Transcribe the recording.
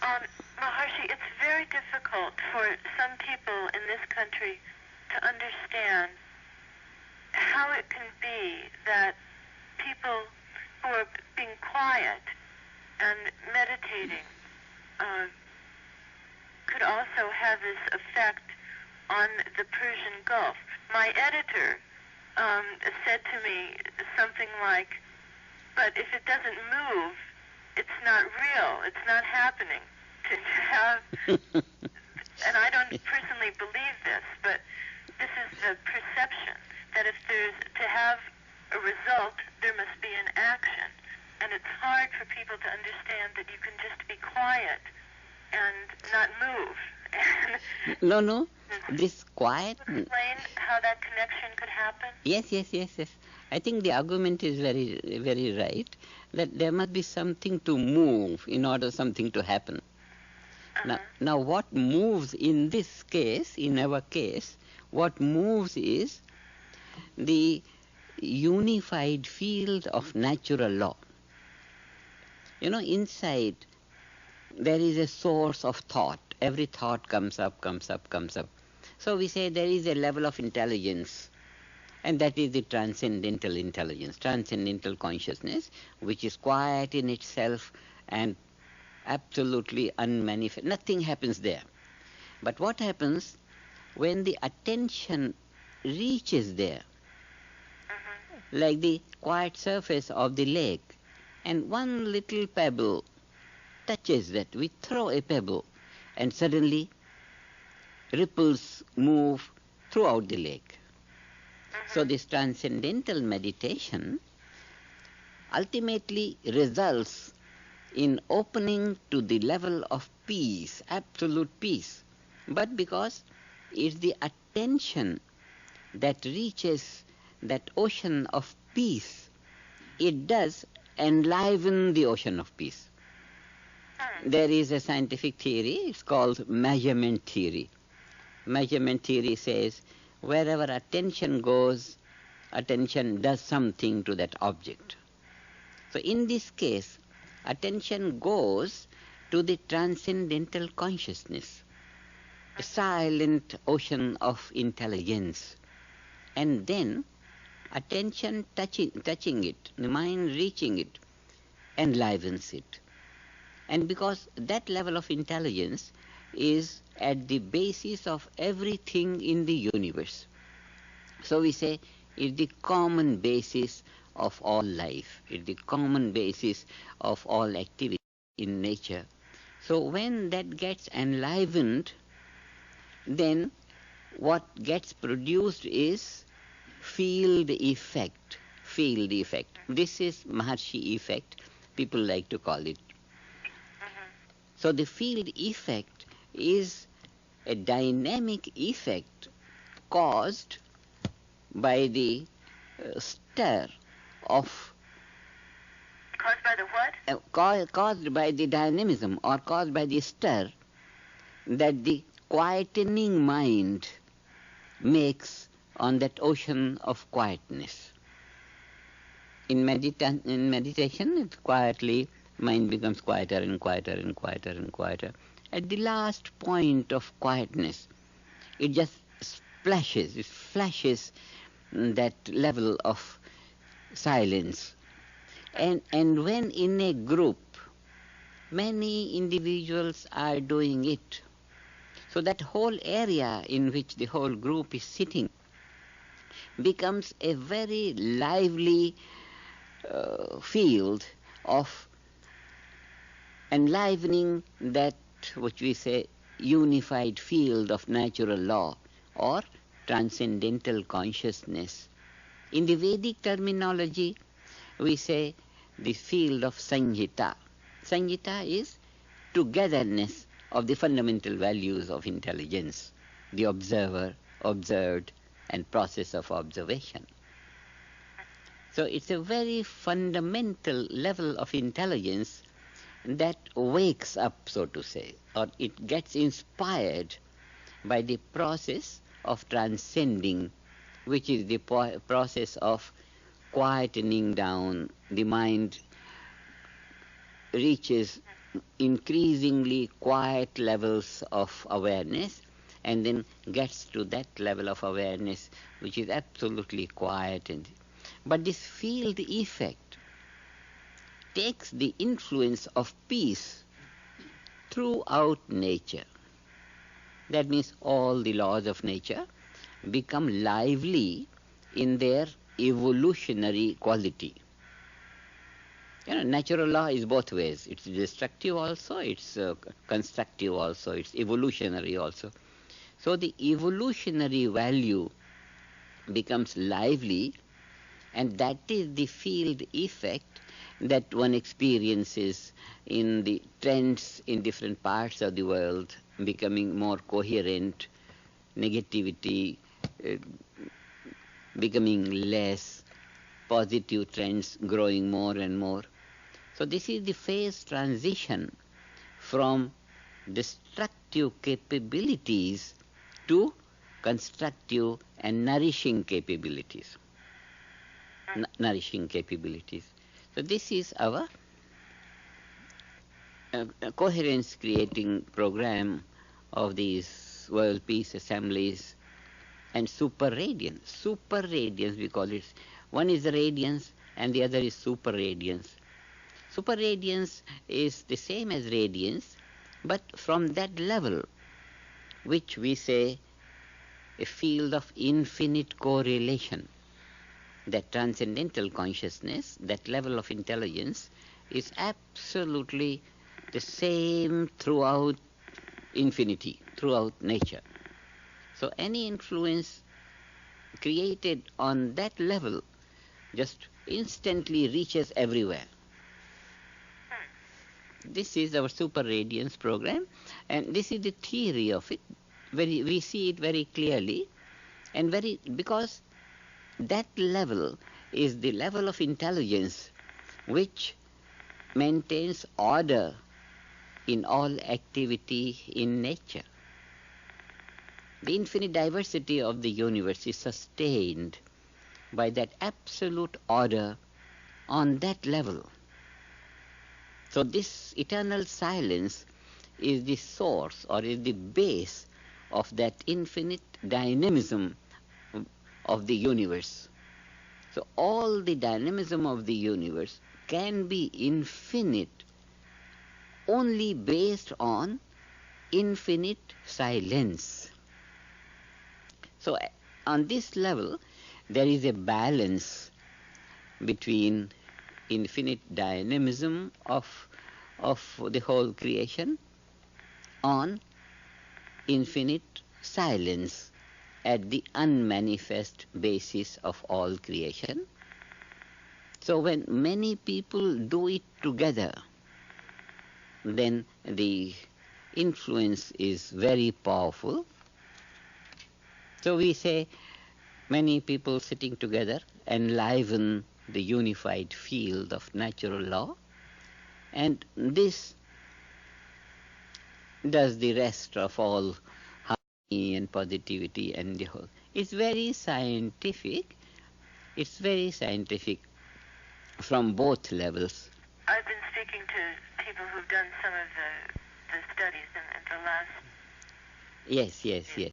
Maharshi, it's very difficult for some people in this country to understand how it can be that people who are being quiet and meditating could also have this effect on the Persian Gulf. My editor said to me something like, but if it doesn't move, it's not real, it's not happening. To have, and I don't personally believe this, but this is the perception, that if there's, to have a result, there must be an action. And it's hard for people to understand that you can just be quiet and not move. No. This quiet... Explain how that connection could happen? Yes. I think the argument is very, very right, that there must be something to move in order something to happen. Now, what moves in this case, in our case, what moves is the unified field of natural law. You know, inside there is a source of thought. Every thought comes up. So we say there is a level of intelligence, and that is the transcendental intelligence, transcendental consciousness, which is quiet in itself and absolutely unmanifest. Nothing happens there. But what happens when the attention reaches there, like the quiet surface of the lake, and one little pebble touches that, we throw a pebble, and suddenly ripples move throughout the lake. So this transcendental meditation ultimately results in opening to the level of peace, absolute peace. But because it's the attention that reaches that ocean of peace, it does enliven the ocean of peace. There is a scientific theory, it's called measurement theory. Measurement theory says wherever attention goes, attention does something to that object. So in this case, attention goes to the transcendental consciousness, a silent ocean of intelligence. And then attention touching it, the mind reaching it, enlivens it. And because that level of intelligence is at the basis of everything in the universe. So we say it's the common basis of all life. It's the common basis of all activity in nature. So when that gets enlivened, then what gets produced is field effect. Field effect. This is Maharishi effect, people like to call it. So the field effect is a dynamic effect caused by the stir of... Caused by the what? Caused by the dynamism, or caused by the stir that the quietening mind makes on that ocean of quietness. In meditation, it quietly, mind becomes quieter and quieter and quieter and quieter. At the last point of quietness, it just flashes that level of silence. And when in a group, many individuals are doing it, so that whole area in which the whole group is sitting becomes a very lively field of enlivening that which we say unified field of natural law or transcendental consciousness. In the Vedic terminology, we say the field of Sanjita. Sanjita is togetherness of the fundamental values of intelligence, the observer, observed, and process of observation. So it's a very fundamental level of intelligence that wakes up, so to say, or it gets inspired by the process of transcending, which is the process of quietening down. The mind reaches increasingly quiet levels of awareness, and then gets to that level of awareness which is absolutely quiet. But this field effect takes the influence of peace throughout nature. That means all the laws of nature become lively in their evolutionary quality. Natural law is both ways. It's destructive also, it's constructive also, it's evolutionary also. So the evolutionary value becomes lively, and that is the field effect that one experiences in the trends in different parts of the world becoming more coherent, negativity uh, becoming less, positive trends growing more and more. So this is the phase transition from destructive capabilities to constructive and nourishing capabilities. Nourishing capabilities. So this is our coherence creating program of these world peace assemblies and super radiance. Super radiance we call it. One is the radiance and the other is super radiance. Super radiance is the same as radiance, but from that level, which we say a field of infinite correlation. That transcendental consciousness, that level of intelligence, is absolutely the same throughout infinity, throughout nature. So any influence created on that level just instantly reaches everywhere. This is our super radiance program, and this is the theory of it. We see it very clearly, and because that level is the level of intelligence which maintains order in all activity in nature. The infinite diversity of the universe is sustained by that absolute order on that level. So this eternal silence is the source or is the base of that infinite dynamism of the universe. So all the dynamism of the universe can be infinite only based on infinite silence. So on this level, there is a balance between infinite dynamism of the whole creation on infinite silence at the unmanifest basis of all creation. So when many people do it together, then the influence is very powerful. So we say many people sitting together enliven the unified field of natural law, and this does the rest of all harmony and positivity and the whole. It's very scientific. It's very scientific from both levels. I've been speaking to people who've done some of the studies in the last Yes, yes, yes.